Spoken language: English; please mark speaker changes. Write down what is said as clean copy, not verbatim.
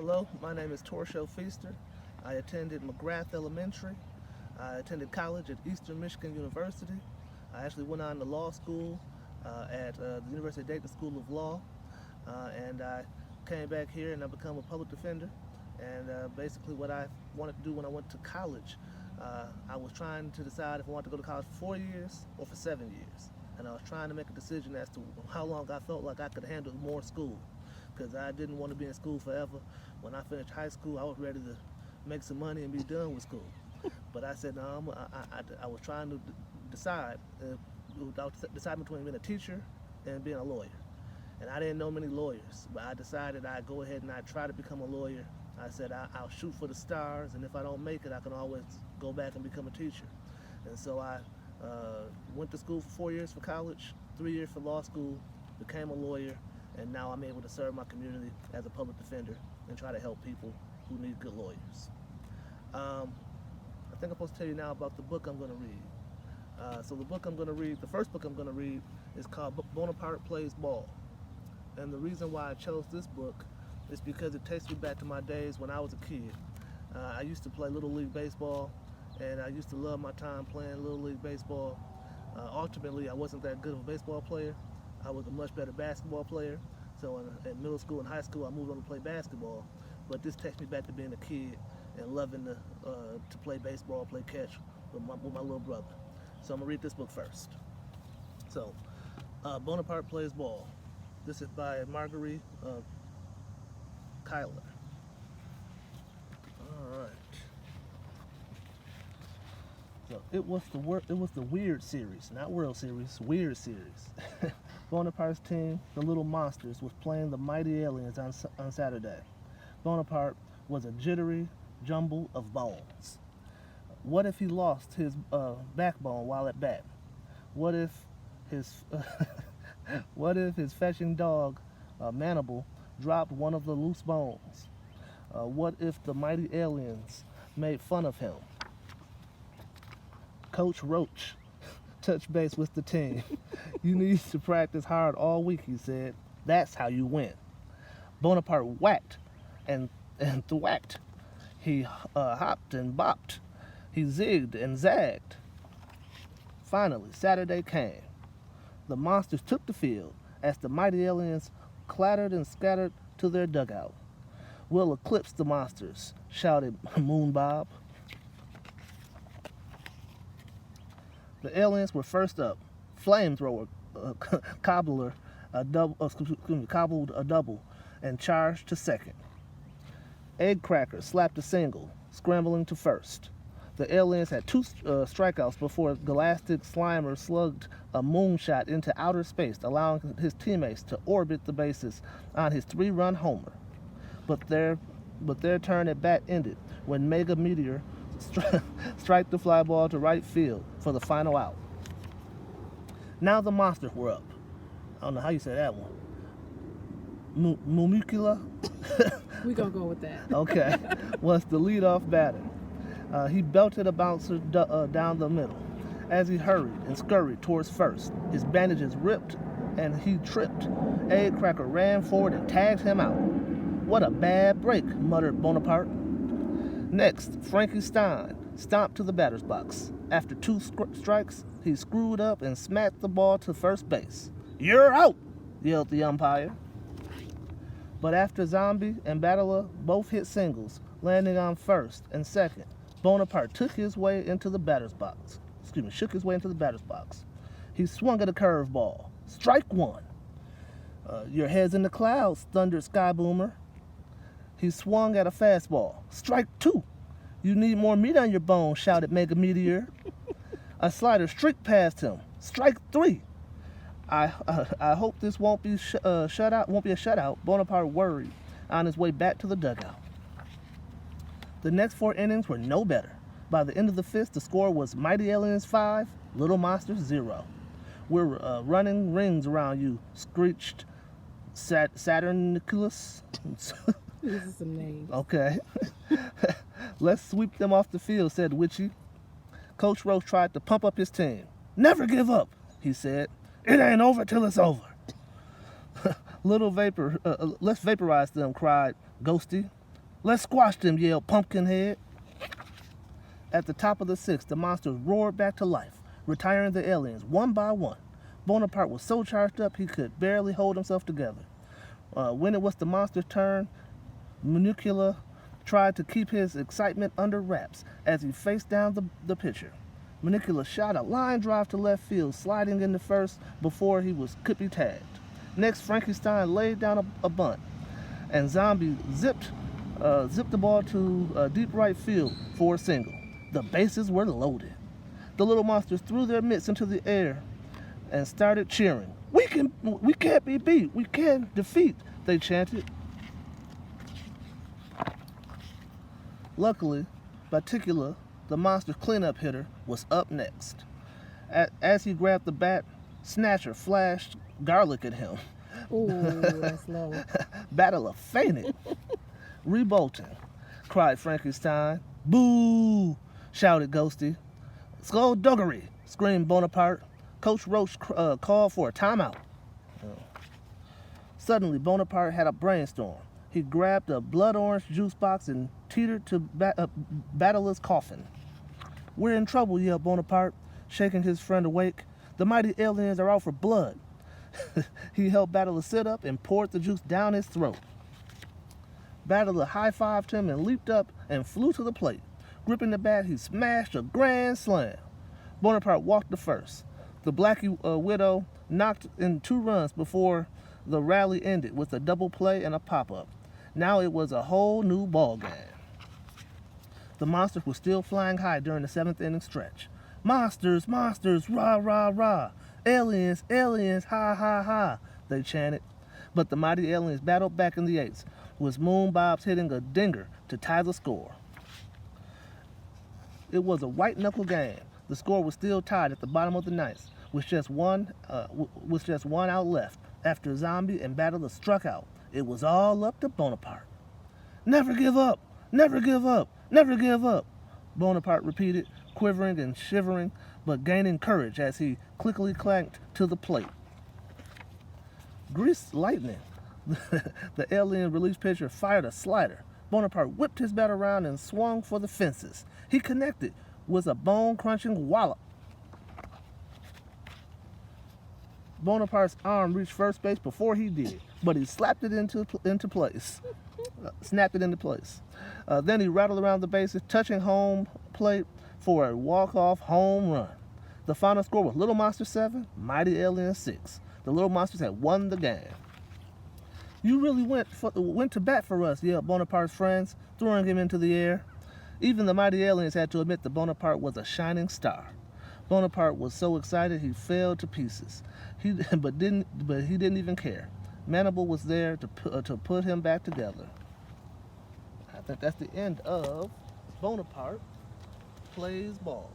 Speaker 1: Hello, my name is Torchio Feaster. I attended McGrath Elementary. I attended college at Eastern Michigan University. I actually went on to law school at the University of Dayton School of Law. And I came back here and I become a public defender. And basically what I wanted to do when I went to college, I was trying to decide if I wanted to go to college for 4 years or for 7 years. And I was trying to make a decision as to how long I felt like I could handle more school, because I didn't want to be in school forever. When I finished high school, I was ready to make some money and be done with school. But I said, no, I was trying to decide. I was deciding between being a teacher and being a lawyer. And I didn't know many lawyers, but I decided I'd go ahead and I'd try to become a lawyer. I said, I'll shoot for the stars, and if I don't make it, I can always go back and become a teacher. And so I went to school for 4 years for college, 3 years for law school, became a lawyer, and now I'm able to serve my community as a public defender and try to help people who need good lawyers. I think I'm supposed to tell you now about the book I'm going to read. So the book I'm going to read, the first book I'm going to read is called Bonaparte Plays Ball. And the reason why I chose this book is because it takes me back to my days when I was a kid. I used to play Little League Baseball, and I used to love my time playing Little League Baseball. Ultimately, I wasn't that good of a baseball player. I was a much better basketball player. So in middle school and high school, I moved on to play basketball. But this takes me back to being a kid and loving to play baseball, play catch with my little brother. So I'm going to read this book first. So, Bonaparte Plays Ball. This is by Marguerite Kyler. All right. So it was the Weird series, not World Series, Weird series. Bonaparte's team, the Little Monsters, was playing the Mighty Aliens on Saturday. Bonaparte was a jittery jumble of bones. What if he lost his backbone while at bat? What if his fetching dog, Manable, dropped one of the loose bones? What if the Mighty Aliens made fun of him? Coach Roach touched base with the team. You need to practice hard all week, he said. That's how you win. Bonaparte whacked and thwacked. He hopped and bopped. He zigged and zagged. Finally, Saturday came. The monsters took the field as the Mighty Aliens clattered and scattered to their dugout. We'll eclipse the monsters, shouted Moon Bob. The aliens were first up. Flamethrower cobbled a double and charged to second. Eggcracker slapped a single, scrambling to first. The aliens had two strikeouts before Galactic Slimer slugged a moonshot into outer space, allowing his teammates to orbit the bases on his 3-run homer. But their turn at bat ended when Mega Meteor strike the fly ball to right field for the final out. Now the monsters were up. I don't know how you say that one. Mumukula?
Speaker 2: We're going to go with that.
Speaker 1: Okay. Was the leadoff batter. He belted a bouncer down the middle. As he hurried and scurried towards first, his bandages ripped and he tripped. Eggcracker ran forward and tagged him out. What a bad break, muttered Bonaparte. Next, Frankie Stein stomped to the batter's box. After 2 strikes, he screwed up and smacked the ball to first base. You're out, yelled the umpire. But after Zombie and Battler both hit singles, landing on first and second, Bonaparte shook his way into the batter's box. He swung at a curveball. Strike 1. Your head's in the clouds, thundered Sky Boomer. He swung at a fastball. Strike 2. You need more meat on your bones, shouted Mega Meteor. A slider streaked past him. Strike 3. I hope this won't be a shutout, Bonaparte worried on his way back to the dugout. The next 4 innings were no better. By the end of the 5th, the score was Mighty Aliens 5, Little Monsters 0. We're running rings around you, screeched Saturniculus.
Speaker 2: This is some names.
Speaker 1: Okay. Let's sweep them off the field, said Witchy. Coach Roach tried to pump up his team. Never give up, he said. It ain't over till it's over. Let's vaporize them, cried Ghosty. Let's squash them, yelled Pumpkinhead. At the top of the sixth, the monsters roared back to life, retiring the aliens one by one. Bonaparte was so charged up he could barely hold himself together. When it was the monster's turn, Manucula tried to keep his excitement under wraps as he faced down the pitcher. Manucula shot a line drive to left field, sliding into first before could be tagged. Next, Frankenstein laid down a bunt, and Zombie zipped the ball to deep right field for a single. The bases were loaded. The little monsters threw their mitts into the air and started cheering. We can't be beat. We can't defeat, they chanted. Luckily, Baticula, the monster's cleanup hitter, was up next. As he grabbed the bat, Snatcher flashed garlic at him.
Speaker 2: Ooh, that's low.
Speaker 1: Battler fainted. Rebolting, cried Frankenstein. Boo! Shouted Ghosty. Skullduggery! Screamed Bonaparte. Coach Roach called for a timeout. Suddenly, Bonaparte had a brainstorm. He grabbed a blood orange juice box and teetered to Battler's coffin. We're in trouble, yelled Bonaparte, shaking his friend awake. The mighty aliens are out for blood. He helped Battler sit up and poured the juice down his throat. Battler high-fived him and leaped up and flew to the plate. Gripping the bat, he smashed a grand slam. Bonaparte walked to first. The Blackie Widow knocked in 2 runs before the rally ended with a double play and a pop-up. Now it was a whole new ball game. The monsters were still flying high during the 7th inning stretch. Monsters, monsters, rah, rah, rah. Aliens, aliens, ha, ha, ha, they chanted. But the mighty aliens battled back in the 8th, with Moon Bobs hitting a dinger to tie the score. It was a white-knuckle game. The score was still tied at the bottom of the 9th, with just one out left. After Zombie and Battler struck out, it was all up to Bonaparte. Never give up! Never give up! Never give up! Bonaparte repeated, quivering and shivering, but gaining courage as he quickly clanked to the plate. Greased lightning. The alien relief pitcher fired a slider. Bonaparte whipped his bat around and swung for the fences. He connected with a bone-crunching wallop. Bonaparte's arm reached first base before he did, but he slapped it into place. Snapped it into place. Then he rattled around the bases, touching home plate for a walk-off home run. The final score was Little Monster 7, Mighty Alien 6. The Little Monsters had won the game. You really went to bat for us, yelled Bonaparte's friends, throwing him into the air. Even the mighty aliens had to admit that Bonaparte was a shining star. Bonaparte was so excited he fell to pieces. But he didn't even care. Mandible was there to put him back together. I think that's the end of Bonaparte Plays Ball.